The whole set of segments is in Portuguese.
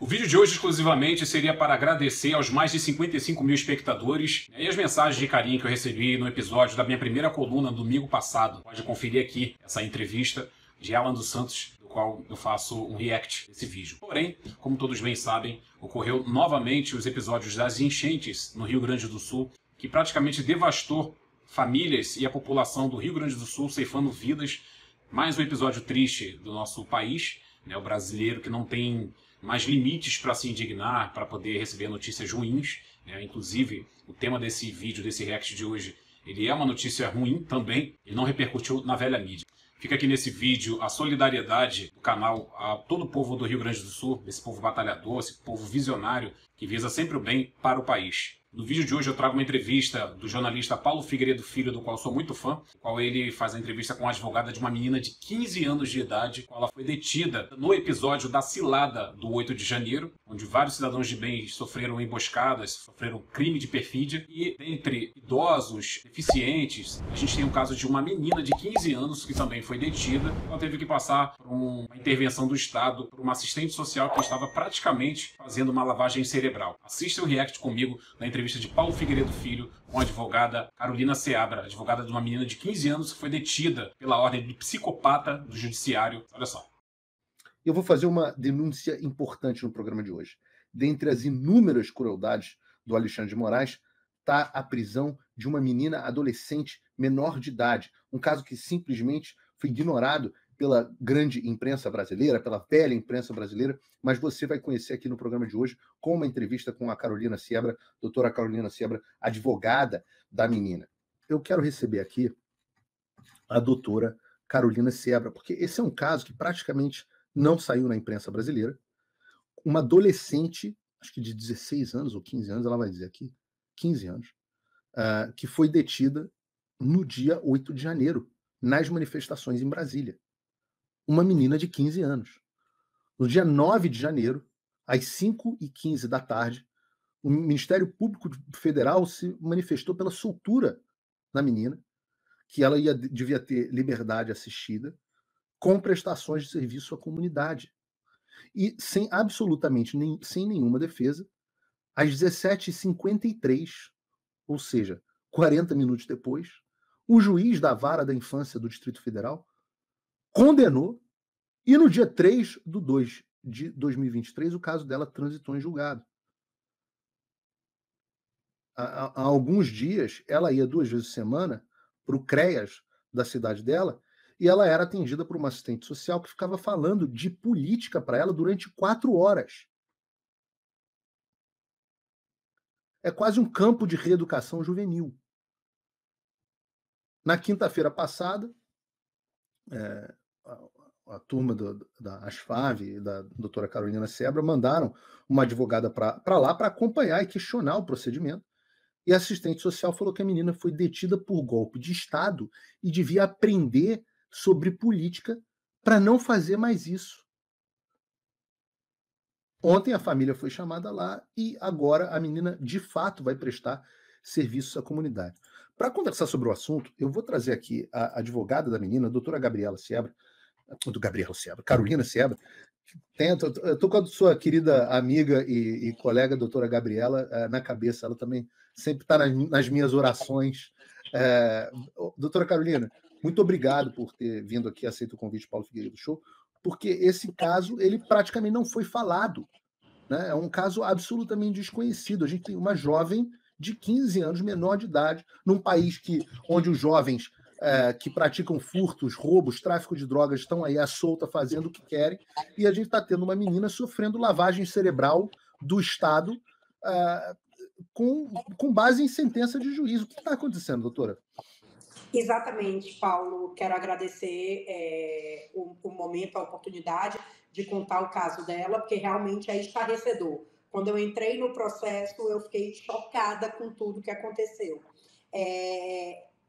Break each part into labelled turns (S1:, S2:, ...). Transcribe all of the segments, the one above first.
S1: O vídeo de hoje exclusivamente seria para agradecer aos mais de 55 mil espectadores e as mensagens de carinho que eu recebi no episódio da minha primeira coluna no domingo passado. Pode conferir aqui essa entrevista de Alan dos Santos, do qual eu faço um react desse vídeo. Porém, como todos bem sabem, ocorreu novamente os episódios das enchentes no Rio Grande do Sul, que praticamente devastou famílias e a população do Rio Grande do Sul, ceifando vidas. Mais um episódio triste do nosso país, né, o brasileiro que não tem mais limites para se indignar, para poder receber notícias ruins, né? Inclusive, o tema desse vídeo, desse react de hoje, ele é uma notícia ruim também, e não repercutiu na velha mídia. Fica aqui nesse vídeo a solidariedade do canal a todo o povo do Rio Grande do Sul, esse povo batalhador, esse povo visionário, que visa sempre o bem para o país. No vídeo de hoje eu trago uma entrevista do jornalista Paulo Figueiredo Filho, do qual sou muito fã, no qual ele faz a entrevista com a advogada de uma menina de 15 anos de idade, ela foi detida no episódio da cilada do 8 de janeiro, onde vários cidadãos de bem sofreram emboscadas, sofreram crime de perfídia, e entre idosos, deficientes, a gente tem o caso de uma menina de 15 anos que também foi detida. Ela teve que passar por uma intervenção do Estado, por uma assistente social que estava praticamente fazendo uma lavagem cerebral. Assista o react comigo na entrevista de Paulo Figueiredo Filho com a advogada Carolina Seabra, advogada de uma menina de 15 anos que foi detida pela ordem de psicopata do judiciário. Olha só.
S2: Eu vou fazer uma denúncia importante no programa de hoje. Dentre as inúmeras crueldades do Alexandre de Moraes, está a prisão de uma menina adolescente menor de idade. Um caso que simplesmente foi ignorado pela grande imprensa brasileira, pela velha imprensa brasileira, mas você vai conhecer aqui no programa de hoje com uma entrevista com a Carolina Seabra, doutora Carolina Seabra, advogada da menina. Eu quero receber aqui a doutora Carolina Seabra, porque esse é um caso que praticamente não saiu na imprensa brasileira. Uma adolescente, acho que de 16 anos ou 15 anos, ela vai dizer aqui, 15 anos, que foi detida no dia 8 de janeiro, nas manifestações em Brasília. Uma menina de 15 anos. No dia 9 de janeiro, às 5h15 da tarde, o Ministério Público Federal se manifestou pela soltura da menina, que ela devia ter liberdade assistida, com prestações de serviço à comunidade. E sem absolutamente sem nenhuma defesa, às 17h53, ou seja, 40 minutos depois, o juiz da Vara da Infância do Distrito Federal condenou, e no dia 3/2 de 2023 o caso dela transitou em julgado. Há alguns dias, ela ia 2 vezes por semana para o CREAS da cidade dela, e ela era atendida por uma assistente social que ficava falando de política para ela durante 4 horas. É quase um campo de reeducação juvenil. Na quinta-feira passada, a turma da Asfav e da doutora Carolina Seabra mandaram uma advogada para lá para acompanhar e questionar o procedimento. E a assistente social falou que a menina foi detida por golpe de Estado e devia aprender sobre política para não fazer mais isso. Ontem a família foi chamada lá e agora a menina de fato vai prestar serviços à comunidade. Para conversar sobre o assunto, eu vou trazer aqui a advogada da menina, a doutora Carolina Seabra. Eu estou com a sua querida amiga e colega, doutora Gabriela, na cabeça. Ela também sempre está nas minhas orações. Doutora Carolina, muito obrigado por ter vindo aqui, aceito o convite do Paulo Figueiredo Show, porque esse caso ele praticamente não foi falado, né? É um caso absolutamente desconhecido. A gente tem uma jovem de 15 anos, menor de idade, num país onde os jovens que praticam furtos, roubos, tráfico de drogas estão aí à solta fazendo o que querem, e a gente está tendo uma menina sofrendo lavagem cerebral do Estado com base em sentença de juízo. O que está acontecendo, doutora?
S3: Exatamente, Paulo. Quero agradecer o momento, a oportunidade de contar o caso dela, porque realmente é estarrecedor. Quando eu entrei no processo, eu fiquei chocada com tudo que aconteceu.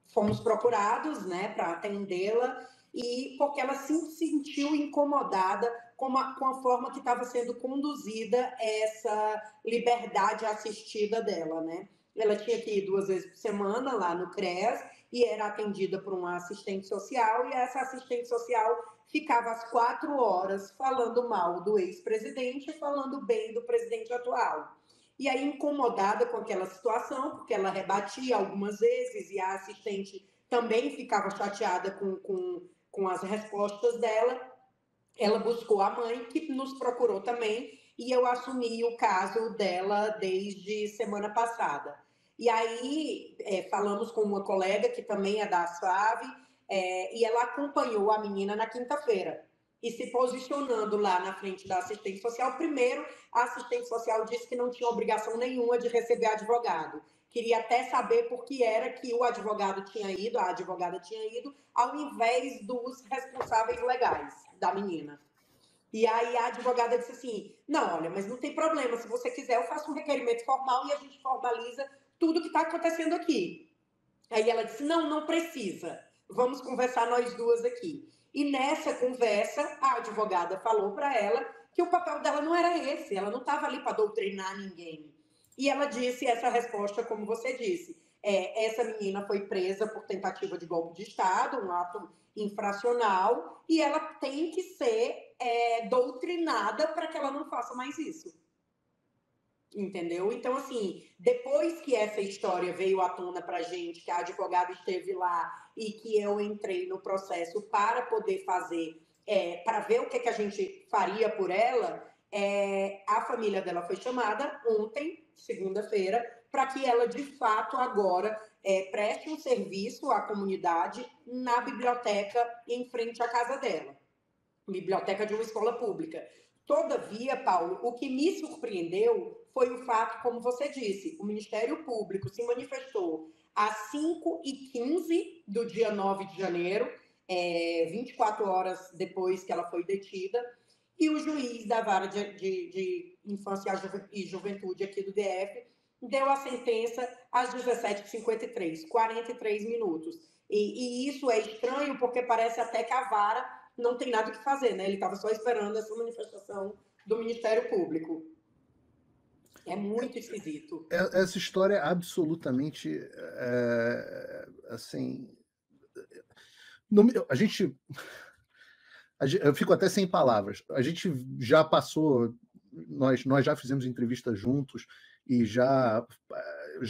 S3: Fomos procurados, né, para atendê-la, e porque ela se sentiu incomodada com a forma que estava sendo conduzida essa liberdade assistida dela, né? Ela tinha que ir 2 vezes por semana lá no CREAS e era atendida por uma assistente social, e essa assistente social ficava às 4 horas falando mal do ex-presidente e falando bem do presidente atual. E aí, incomodada com aquela situação, porque ela rebatia algumas vezes e a assistente também ficava chateada com as respostas dela, ela buscou a mãe, que nos procurou também, e eu assumi o caso dela desde semana passada. E aí, falamos com uma colega que também é da ASFAV, e ela acompanhou a menina na quinta-feira. E se posicionando lá na frente da assistente social, primeiro, a assistente social disse que não tinha obrigação nenhuma de receber advogado. Queria até saber por que era que o advogado tinha ido, a advogada tinha ido, ao invés dos responsáveis legais da menina. E aí a advogada disse assim, não, olha, mas não tem problema, se você quiser eu faço um requerimento formal e a gente formaliza tudo que está acontecendo aqui. Aí ela disse, não precisa, vamos conversar nós duas aqui. E nessa conversa, a advogada falou para ela que o papel dela não era esse, ela não estava ali para doutrinar ninguém. E ela disse essa resposta, como você disse, essa menina foi presa por tentativa de golpe de Estado, um ato infracional, e ela tem que ser doutrinada para que ela não faça mais isso. Entendeu? Então, assim, depois que essa história veio à tona pra gente, que a advogada esteve lá e que eu entrei no processo para poder fazer, para ver o que a gente faria por ela, a família dela foi chamada ontem, segunda-feira, para que ela, de fato, agora preste um serviço à comunidade na biblioteca em frente à casa dela. Biblioteca de uma escola pública. Todavia, Paulo, o que me surpreendeu foi o fato, como você disse, o Ministério Público se manifestou às 5h15 do dia 9 de janeiro, 24 horas depois que ela foi detida, e o juiz da Vara de Infância e Juventude aqui do DF deu a sentença às 17h53, 43 minutos. E isso é estranho porque parece até que a Vara não tem nada o que fazer, né? Ele estava só esperando essa manifestação do Ministério Público. É muito esquisito.
S2: Essa história é absolutamente assim. Eu fico até sem palavras. A gente já passou, nós já fizemos entrevistas juntos e já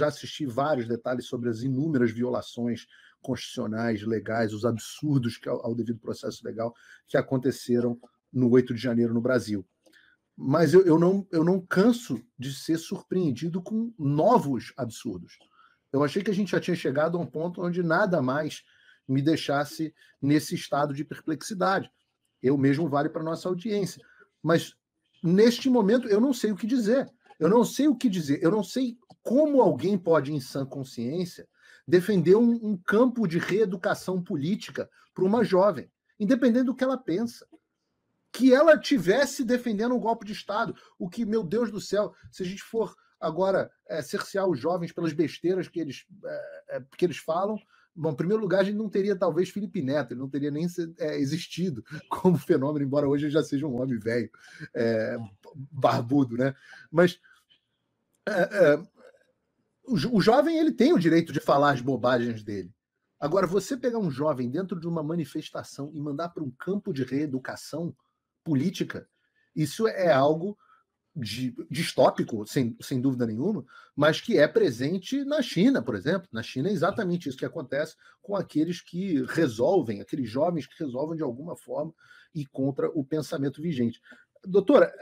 S2: assisti vários detalhes sobre as inúmeras violações constitucionais, legais, os absurdos ao devido processo legal que aconteceram no 8 de janeiro no Brasil. Mas eu não canso de ser surpreendido com novos absurdos. Eu achei que a gente já tinha chegado a um ponto onde nada mais me deixasse nesse estado de perplexidade. Eu mesmo vale para a nossa audiência. Mas, neste momento, eu não sei o que dizer. Eu não sei como alguém pode, em sã consciência, defender um campo de reeducação política para uma jovem, independente do que ela pensa. Que ela tivesse defendendo um golpe de Estado. O que, meu Deus do céu, se a gente for agora cercear os jovens pelas besteiras que eles falam, bom, em primeiro lugar, a gente não teria talvez Felipe Neto, ele não teria nem existido como fenômeno, embora hoje ele já seja um homem velho, barbudo, né? Mas o jovem ele tem o direito de falar as bobagens dele. Agora, você pegar um jovem dentro de uma manifestação e mandar para um campo de reeducação política, isso é algo distópico, sem dúvida nenhuma, mas que é presente na China, por exemplo. Na China é exatamente isso que acontece com aqueles que resolvem, aqueles jovens que resolvem de alguma forma e contra o pensamento vigente. Doutora,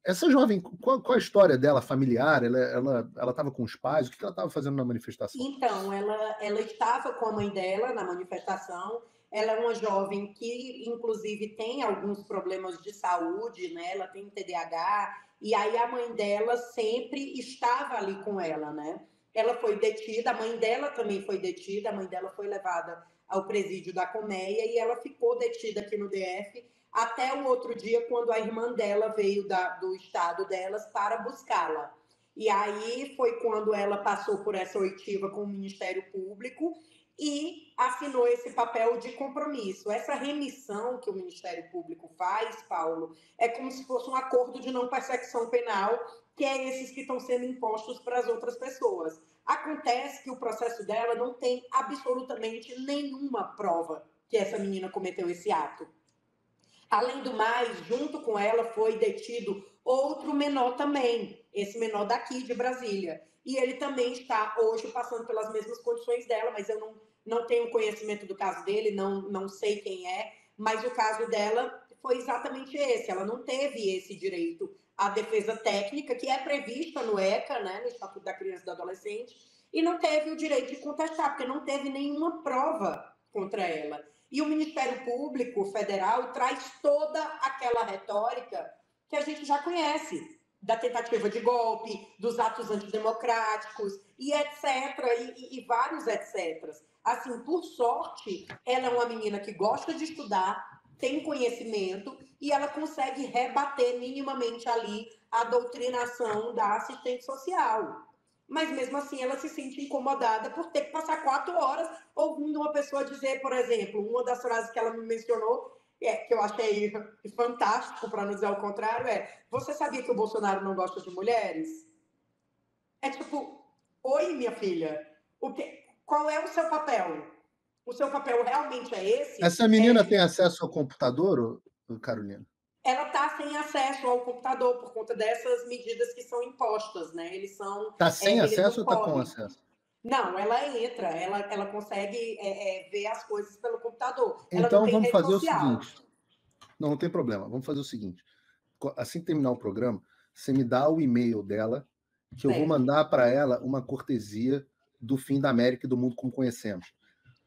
S2: essa jovem, qual a história dela familiar? Ela estava com os pais? O que ela estava fazendo na manifestação?
S3: Então, ela estava com a mãe dela na manifestação. Ela é uma jovem que, inclusive, tem alguns problemas de saúde, né? Ela tem TDAH, e aí a mãe dela sempre estava ali com ela, né? Ela foi detida, a mãe dela também foi detida, a mãe dela foi levada ao presídio da Colmeia e ela ficou detida aqui no DF até o outro dia, quando a irmã dela veio do estado delas para buscá-la. E aí foi quando ela passou por essa oitiva com o Ministério Público e assinou esse papel de compromisso. Essa remissão que o Ministério Público faz, Paulo, é como se fosse um acordo de não persecução penal, que é esses que estão sendo impostos para as outras pessoas. Acontece que o processo dela não tem absolutamente nenhuma prova que essa menina cometeu esse ato. Além do mais, junto com ela foi detido outro menor também, esse menor daqui de Brasília. E ele também está hoje passando pelas mesmas condições dela, mas eu não tenho conhecimento do caso dele, não sei quem é, mas o caso dela foi exatamente esse. Ela não teve esse direito à defesa técnica, que é prevista no ECA, né, no Estatuto da Criança e do Adolescente, e não teve o direito de contestar, porque não teve nenhuma prova contra ela. E o Ministério Público Federal traz toda aquela retórica que a gente já conhece, da tentativa de golpe, dos atos antidemocráticos, e etc., e vários etc. Assim, por sorte, ela é uma menina que gosta de estudar, tem conhecimento, e ela consegue rebater minimamente ali a doutrinação da assistente social. Mas mesmo assim ela se sente incomodada por ter que passar 4 horas ouvindo uma pessoa dizer, por exemplo, uma das frases que ela me mencionou, que eu achei fantástico, para não dizer o contrário, você sabia que o Bolsonaro não gosta de mulheres? É tipo, oi, minha filha, qual é o seu papel? O seu papel realmente é esse?
S2: Essa menina tem acesso ao computador, Carolina?
S3: Ela está sem acesso ao computador por conta dessas medidas que são impostas, né? Eles são...
S2: Está sem acesso ou está com acesso?
S3: Não, ela entra, ela consegue ver as coisas pelo computador. Ela
S2: então
S3: não tem
S2: vamos
S3: rede
S2: fazer
S3: social.
S2: o seguinte. Não tem problema. Vamos fazer o seguinte. Assim que terminar o programa, você me dá o e-mail dela, que eu vou mandar para ela uma cortesia do Fim da América e do Mundo Como Conhecemos.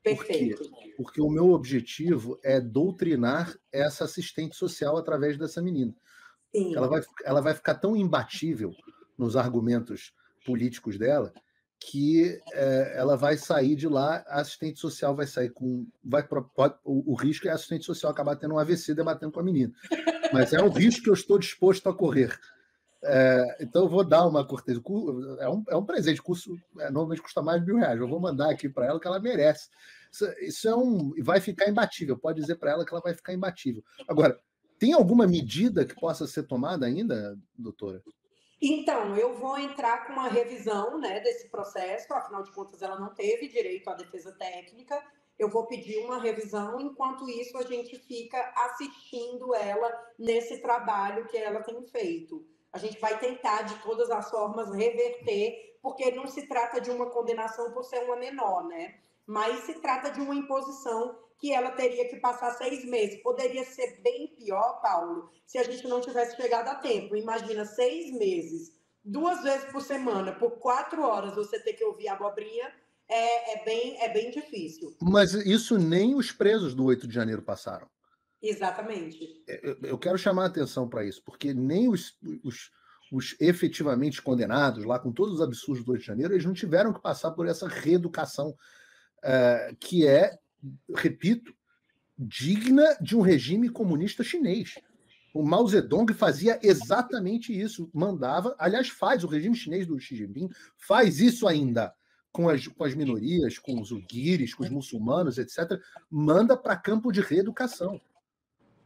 S3: Perfeito.
S2: Por quê? Porque o meu objetivo é doutrinar essa assistente social através dessa menina.
S3: Sim.
S2: Ela vai ficar tão imbatível nos argumentos políticos dela que ela vai sair de lá, a assistente social vai sair com... o risco é a assistente social acabar tendo um AVC debatendo com a menina. Mas é um risco que eu estou disposto a correr. Então eu vou dar uma cortesia. É um presente, curso normalmente custa mais de R$1.000. Eu vou mandar aqui para ela que ela merece. Isso vai ficar imbatível. Pode dizer para ela que ela vai ficar imbatível. Agora, tem alguma medida que possa ser tomada ainda, doutora?
S3: Então, eu vou entrar com uma revisão, né, desse processo, afinal de contas ela não teve direito à defesa técnica, eu vou pedir uma revisão, enquanto isso a gente fica assistindo ela nesse trabalho que ela tem feito. A gente vai tentar, de todas as formas, reverter, porque não se trata de uma condenação por ser uma menor, né? Mas se trata de uma imposição que ela teria que passar 6 meses. Poderia ser bem pior, Paulo, se a gente não tivesse chegado a tempo. Imagina 6 meses, 2 vezes por semana, por 4 horas, você ter que ouvir abobrinha, é bem difícil.
S2: Mas isso nem os presos do 8 de janeiro passaram.
S3: Exatamente.
S2: Eu quero chamar a atenção para isso, porque nem os efetivamente condenados, lá com todos os absurdos do 8 de janeiro, eles não tiveram que passar por essa reeducação que é, repito, digna de um regime comunista chinês. O Mao Zedong fazia exatamente isso, mandava, aliás, o regime chinês do Xi Jinping faz isso ainda com as minorias, com os uiguires, com os muçulmanos, etc., manda para campo de reeducação.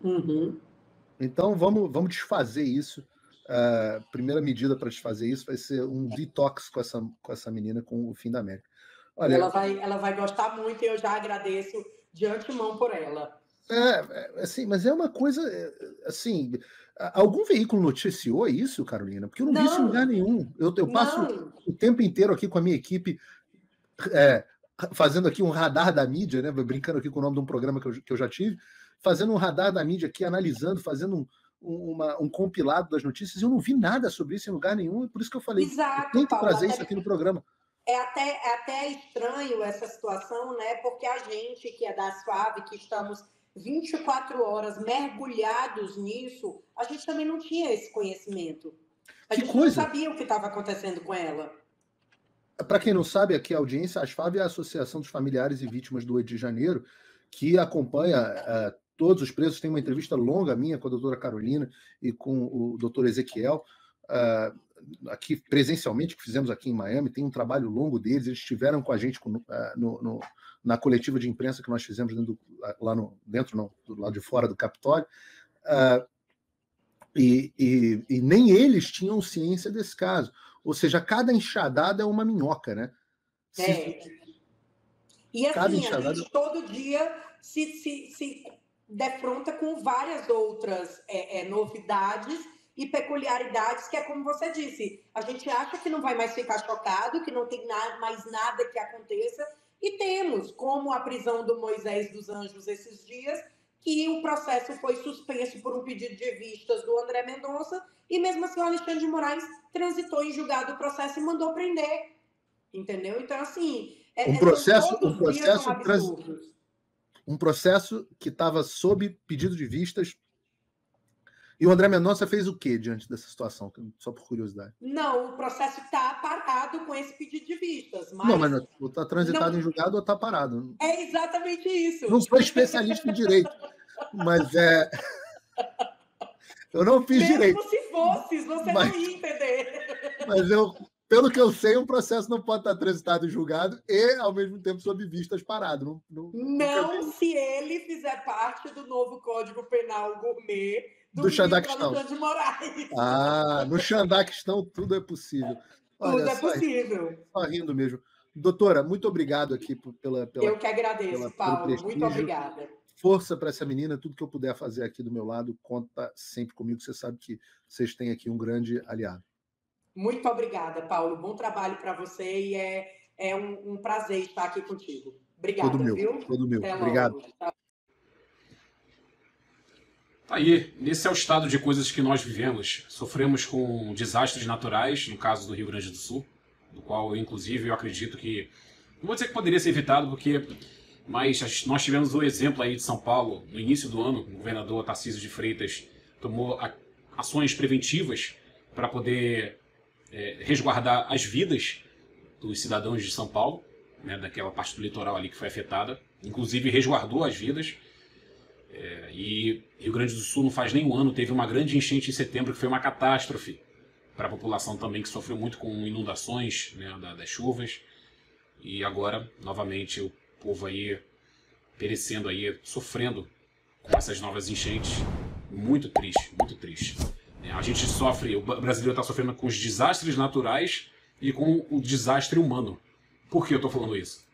S3: Uhum.
S2: Então, vamos desfazer isso. A primeira medida para desfazer isso vai ser um detox com essa menina com o Fim da América.
S3: Olha, ela vai gostar muito e eu já agradeço de antemão por ela.
S2: Assim, mas é uma coisa, assim, algum veículo noticiou isso, Carolina? Porque eu não vi isso em lugar nenhum. Eu passo o tempo inteiro aqui com a minha equipe fazendo aqui um radar da mídia, né? Brincando aqui com o nome de um programa que eu já tive, fazendo um radar da mídia aqui, analisando, fazendo um compilado das notícias, e eu não vi nada sobre isso em lugar nenhum, e por isso que eu falei,
S3: exato,
S2: tem que
S3: Paulo,
S2: trazer isso aqui no programa.
S3: É até estranho essa situação, né? Porque a gente que é da SFAV, que estamos 24 horas mergulhados nisso, a gente também não tinha esse conhecimento. A gente não sabia o que estava acontecendo com ela.
S2: Para quem não sabe, aqui a audiência, a SFAV é a Associação dos Familiares e Vítimas do 8 de Janeiro, que acompanha todos os presos. Tem uma entrevista longa minha com a doutora Carolina e com o doutor Ezequiel, aqui presencialmente, que fizemos aqui em Miami. Tem um trabalho longo deles, eles estiveram com a gente na coletiva de imprensa que nós fizemos do lado de fora do Capitólio, e nem eles tinham ciência desse caso. Ou seja, cada enxadada é uma minhoca, né?
S3: E assim, a gente todo dia se defronta com várias outras novidades e peculiaridades, que é como você disse, a gente acha que não vai mais ficar chocado, que não tem mais nada que aconteça, e temos, como a prisão do Moisés dos Anjos esses dias, que o processo foi suspenso por um pedido de vistas do André Mendonça, e mesmo assim o Alexandre de Moraes transitou em julgado o processo e mandou prender. Entendeu? Então, assim,
S2: um processo que estava sob pedido de vistas. E o André Mendonça fez o quê diante dessa situação? Só por curiosidade.
S3: Não, o processo está parado com esse pedido de vistas. Mas...
S2: Não, mas está transitado em julgado ou está parado?
S3: É exatamente isso.
S2: Não sou especialista em direito, mas eu não fiz direito.
S3: Mesmo se fosse, você não ia entender.
S2: Mas pelo que eu sei, um processo não pode estar transitado em julgado e, ao mesmo tempo, sob vistas parado.
S3: Não se ele fizer parte do novo Código Penal Gourmet
S2: do Xandaquistão.
S3: De Moraes.
S2: No Xandaquistão tudo é possível.
S3: Olha, tudo é possível.
S2: Só rindo mesmo. Doutora, muito obrigado aqui pela
S3: eu que agradeço, Paulo. Muito obrigada.
S2: Força para essa menina. Tudo que eu puder fazer aqui do meu lado, conta sempre comigo. Você sabe que vocês têm aqui um grande aliado.
S3: Muito obrigada, Paulo. Bom trabalho para você e é um prazer estar aqui contigo. Obrigada, viu?
S2: Todo meu. Obrigado.
S1: Tá aí, esse é o estado de coisas que nós vivemos. Sofremos com desastres naturais, no caso do Rio Grande do Sul, do qual, inclusive, eu acredito que... Não vou dizer que poderia ser evitado, mas nós tivemos o exemplo aí de São Paulo, no início do ano, o governador Tarcísio de Freitas tomou ações preventivas para poder resguardar as vidas dos cidadãos de São Paulo, né, daquela parte do litoral ali que foi afetada, inclusive resguardou as vidas. E Rio Grande do Sul não faz nem um ano, teve uma grande enchente em setembro, que foi uma catástrofe para a população também, que sofreu muito com inundações, né, das chuvas. E agora, novamente, o povo aí perecendo aí, sofrendo com essas novas enchentes. Muito triste, muito triste. A gente sofre, o brasileiro está sofrendo com os desastres naturais e com o desastre humano. Por que eu estou falando isso?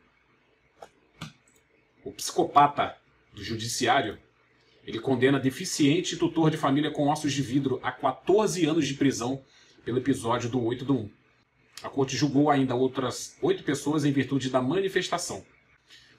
S1: O psicopata do judiciário, ele condena deficiente tutor de família com ossos de vidro a 14 anos de prisão pelo episódio do 8/1. A corte julgou ainda outras 8 pessoas em virtude da manifestação.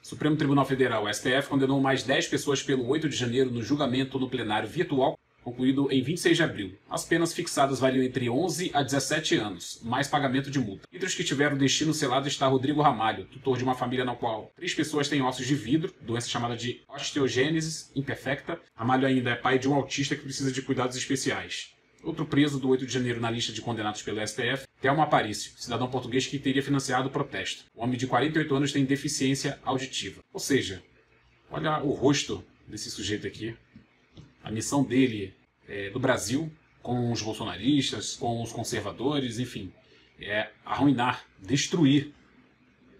S1: O Supremo Tribunal Federal, o STF, condenou mais 10 pessoas pelo 8 de janeiro no julgamento no plenário virtual, concluído em 26 de abril. As penas fixadas variam entre 11 a 17 anos, mais pagamento de multa. Entre os que tiveram destino selado está Rodrigo Ramalho, tutor de uma família na qual 3 pessoas têm ossos de vidro, doença chamada de osteogênese imperfecta. Ramalho ainda é pai de um autista que precisa de cuidados especiais. Outro preso do 8 de janeiro na lista de condenados pelo STF, Thelma Aparício, cidadão português que teria financiado o protesto. O homem de 48 anos tem deficiência auditiva. Ou seja, olha o rosto desse sujeito aqui. A missão dele do Brasil, com os bolsonaristas, com os conservadores, enfim, é arruinar, destruir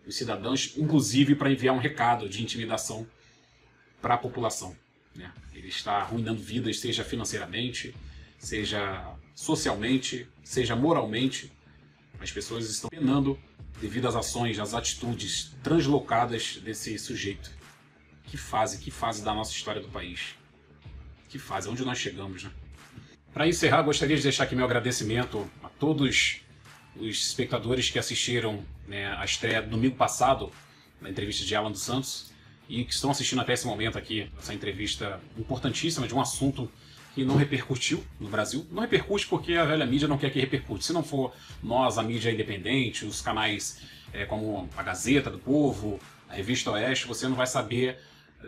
S1: os cidadãos, inclusive para enviar um recado de intimidação para a população, né? Ele está arruinando vidas, seja financeiramente, seja socialmente, seja moralmente. As pessoas estão penando devido às ações, às atitudes translocadas desse sujeito. Que fase da nossa história do país. Que fase, onde nós chegamos, né? Para encerrar, gostaria de deixar aqui meu agradecimento a todos os espectadores que assistiram, né, a estreia do domingo passado, na entrevista de Alan dos Santos, e que estão assistindo até esse momento aqui, essa entrevista importantíssima de um assunto que não repercutiu no Brasil. Não repercute porque a velha mídia não quer que repercute. Se não for nós, a mídia independente, os canais como a Gazeta do Povo, a Revista Oeste, você não vai saber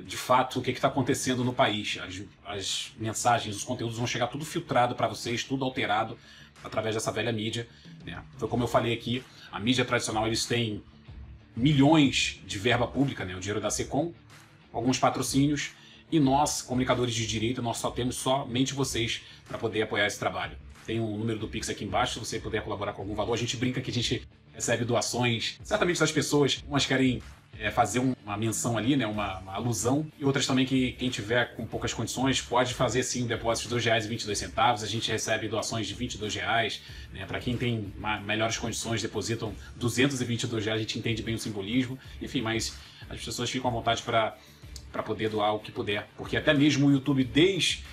S1: de fato o que está acontecendo no país. As mensagens, os conteúdos vão chegar tudo filtrado para vocês, tudo alterado através dessa velha mídia, né? Foi como eu falei aqui, a mídia tradicional, eles têm milhões de verba pública, né? O dinheiro da SECOM, alguns patrocínios, e nós, comunicadores de direita, nós só temos somente vocês para poder apoiar esse trabalho. Tem um número do Pix aqui embaixo, se você puder colaborar com algum valor. A gente brinca que a gente recebe doações, certamente das pessoas, umas querem fazer uma menção ali, né, uma alusão, e outras também que quem tiver com poucas condições pode fazer sim um depósito de R$2,22. A gente recebe doações de R$22, né, para quem tem melhores condições depositam R$222, a gente entende bem o simbolismo, enfim, mas as pessoas ficam à vontade para para poder doar o que puder. Porque até mesmo o YouTube, desde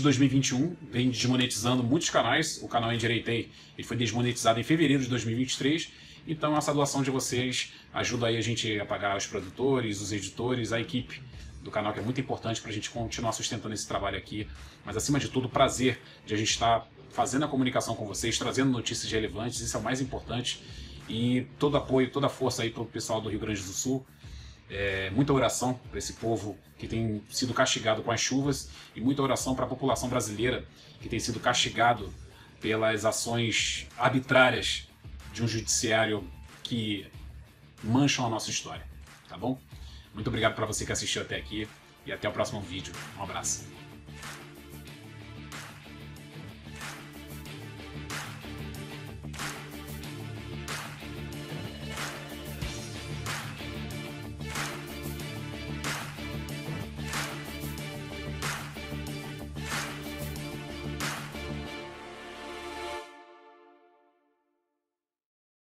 S1: 2021, vem desmonetizando muitos canais. O canal Endireitei, ele foi desmonetizado em fevereiro de 2023. Então essa doação de vocês ajuda aí a gente a pagar os produtores, os editores, a equipe do canal, que é muito importante para a gente continuar sustentando esse trabalho aqui. Mas acima de tudo, o prazer de a gente estar fazendo a comunicação com vocês, trazendo notícias relevantes, isso é o mais importante. E todo apoio, toda força aí para o pessoal do Rio Grande do Sul. Muita oração para esse povo que tem sido castigado com as chuvas, e muita oração para a população brasileira que tem sido castigado pelas ações arbitrárias de um judiciário que mancham a nossa história, tá bom? Muito obrigado para você que assistiu até aqui e até o próximo vídeo. Um abraço.